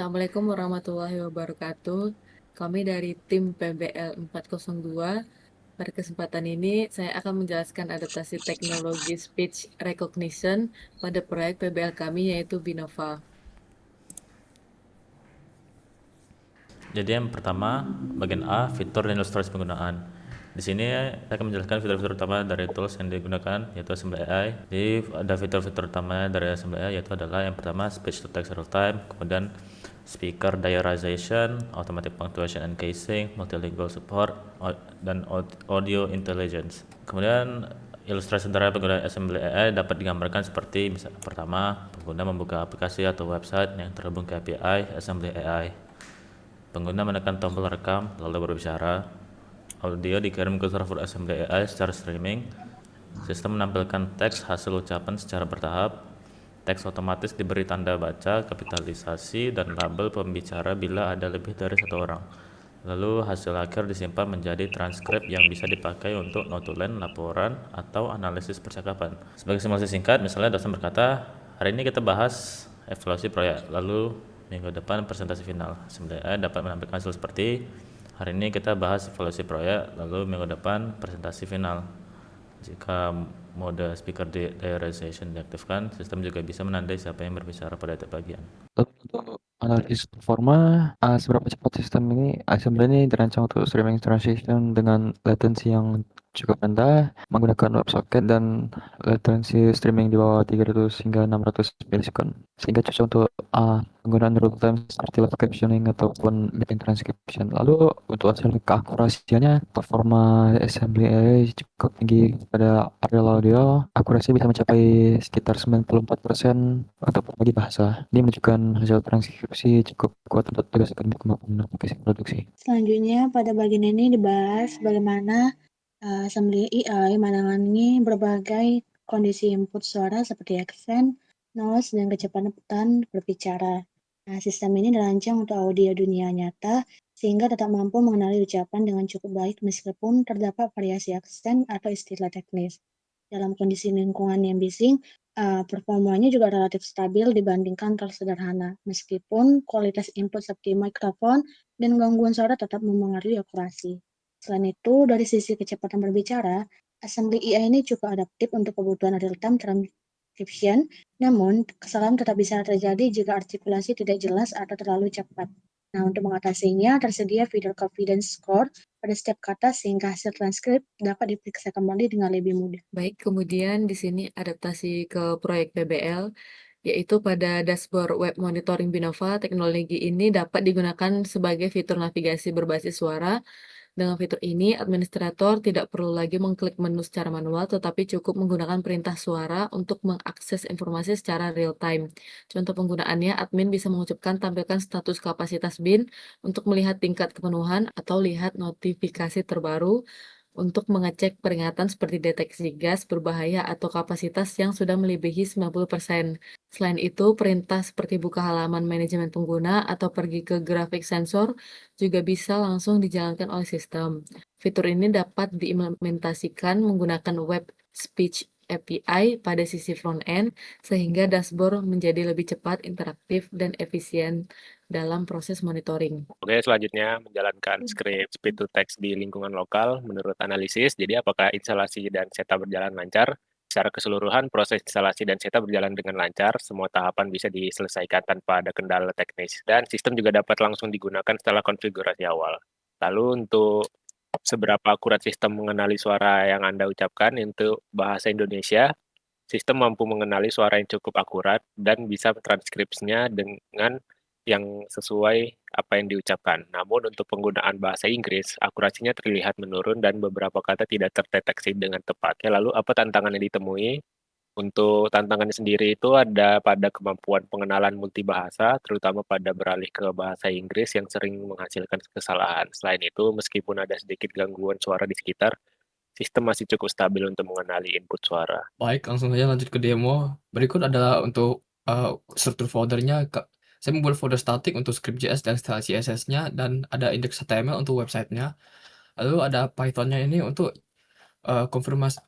Assalamualaikum warahmatullahi wabarakatuh. Kami dari tim PBL 402. Pada kesempatan ini, saya akan menjelaskan adaptasi teknologi speech recognition pada proyek PBL kami, yaitu Binova. Jadi yang pertama, bagian A, fitur dan ilustrasi penggunaan. Di sini saya akan menjelaskan fitur-fitur utama dari tools yang digunakan, yaitu Assembly AI. Jadi ada fitur-fitur utama dari Assembly AI, yaitu adalah yang pertama speech to text real time, kemudian speaker diarization, automatic punctuation and casing, multilingual support, dan audio intelligence. Kemudian ilustrasi sederhana penggunaan Assembly AI dapat digambarkan seperti pertama, pengguna membuka aplikasi atau website yang terhubung ke API Assembly AI. Pengguna menekan tombol rekam lalu berbicara. Audio dikirim ke server Assembly AI secara streaming. Sistem menampilkan teks hasil ucapan secara bertahap. Teks otomatis diberi tanda baca, kapitalisasi, dan label pembicara bila ada lebih dari satu orang. Lalu hasil akhir disimpan menjadi transkrip yang bisa dipakai untuk notulen, laporan, atau analisis percakapan. Sebagai simulasi singkat, misalnya dosen berkata, hari ini kita bahas evaluasi proyek, lalu minggu depan presentasi final. Sebenarnya dapat menampilkan hasil seperti, hari ini kita bahas evaluasi proyek, lalu minggu depan presentasi final. Jika mode speaker diarization diaktifkan, sistem juga bisa menandai siapa yang berbicara pada tiap bagian. Lalu untuk analisis performa, seberapa cepat sistem ini sebenarnya dirancang untuk streaming transition dengan latensi yang cukup rendah, menggunakan WebSocket dan latensi streaming di bawah 300 hingga 600 milisekund, sehingga cocok untuk penggunaan real time seperti live captioning ataupun meeting transcription. Lalu untuk hasil keakurasiannya, performa assembly AI cukup tinggi pada real audio, akurasi bisa mencapai sekitar 94% untuk berbagi bahasa. Ini menunjukkan hasil transkripsi cukup kuat untuk tugas akademik maupun aplikasi produksi. Selanjutnya, pada bagian ini dibahas bagaimana Assembly AI menangani berbagai kondisi input suara seperti accent, noise, dan kecepatan berbicara. Nah, sistem ini dirancang untuk audio dunia nyata sehingga tetap mampu mengenali ucapan dengan cukup baik meskipun terdapat variasi aksen atau istilah teknis. Dalam kondisi lingkungan yang bising, performanya juga relatif stabil dibandingkan tools sederhana, meskipun kualitas input seperti mikrofon dan gangguan suara tetap mempengaruhi akurasi. Selain itu, dari sisi kecepatan berbicara, Assembly AI ini cukup adaptif untuk kebutuhan real-time transcription, namun kesalahan tetap bisa terjadi jika artikulasi tidak jelas atau terlalu cepat. Nah, untuk mengatasinya, tersedia fitur confidence score pada setiap kata sehingga hasil transkrip dapat diperiksa kembali dengan lebih mudah. Baik, kemudian di sini adaptasi ke proyek PBL, yaitu pada dashboard web monitoring Binova, teknologi ini dapat digunakan sebagai fitur navigasi berbasis suara. Dengan fitur ini, administrator tidak perlu lagi mengklik menu secara manual, tetapi cukup menggunakan perintah suara untuk mengakses informasi secara real-time. Contoh penggunaannya, admin bisa mengucapkan tampilkan status kapasitas bin untuk melihat tingkat kepenuhan atau lihat notifikasi terbaru untuk mengecek peringatan seperti deteksi gas berbahaya atau kapasitas yang sudah melebihi 90%. Selain itu, perintah seperti buka halaman manajemen pengguna atau pergi ke grafik sensor juga bisa langsung dijalankan oleh sistem. Fitur ini dapat diimplementasikan menggunakan Web Speech API pada sisi front-end, sehingga dashboard menjadi lebih cepat, interaktif, dan efisien dalam proses monitoring. Oke, selanjutnya menjalankan script speed to text di lingkungan lokal menurut analisis. Jadi apakah instalasi dan setup berjalan lancar? Secara keseluruhan, proses instalasi dan setup berjalan dengan lancar. Semua tahapan bisa diselesaikan tanpa ada kendala teknis. Dan sistem juga dapat langsung digunakan setelah konfigurasi awal. Lalu untuk seberapa akurat sistem mengenali suara yang Anda ucapkan untuk bahasa Indonesia, sistem mampu mengenali suara yang cukup akurat dan bisa transkripsinya dengan yang sesuai apa yang diucapkan. Namun untuk penggunaan bahasa Inggris, akurasinya terlihat menurun dan beberapa kata tidak terdeteksi dengan tepat. Ya, lalu apa tantangan yang ditemui? Untuk tantangannya sendiri itu ada pada kemampuan pengenalan multibahasa, terutama pada beralih ke bahasa Inggris yang sering menghasilkan kesalahan. Selain itu, meskipun ada sedikit gangguan suara di sekitar, sistem masih cukup stabil untuk mengenali input suara. Baik, langsung saja lanjut ke demo. Berikut adalah untuk struktur foldernya. Saya membuat folder statik untuk script.js dan style CSS-nya, dan ada index HTML untuk websitenya. Lalu ada Python-nya ini untuk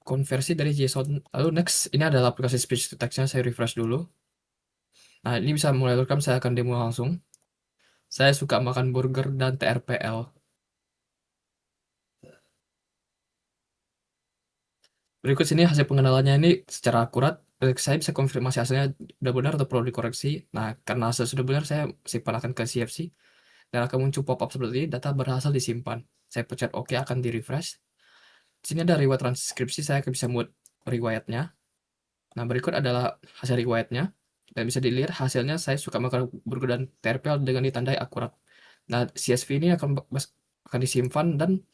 konversi dari JSON. Lalu next, ini adalah aplikasi speech to text-nya. Saya refresh dulu. Nah, ini bisa mulai welcome, saya akan demo langsung. Saya suka makan burger dan TRPL. Berikut sini hasil pengenalannya ini secara akurat. Saya bisa konfirmasi hasilnya sudah benar atau perlu dikoreksi. Nah, karena hasil sudah benar, saya simpan akan ke CFC dan akan muncul pop-up seperti ini, data berhasil disimpan. Saya pencet OK, akan di-refresh. Di sini ada riwayat transkripsi, saya akan bisa mute riwayatnya. Nah, berikut adalah hasil riwayatnya. Dan bisa dilihat hasilnya saya suka makan burger dan TRPL dengan ditandai akurat. Nah, CSV ini akan disimpan dan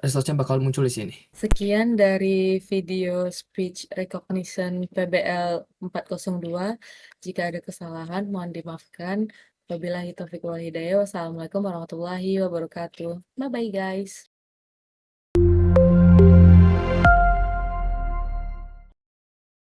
resultnya bakal muncul di sini. Sekian dari video speech recognition PBL 402. Jika ada kesalahan, mohon dimaafkan. Wabillahi taufiq wal hidayah. Wassalamualaikum warahmatullahi wabarakatuh. Bye-bye, guys.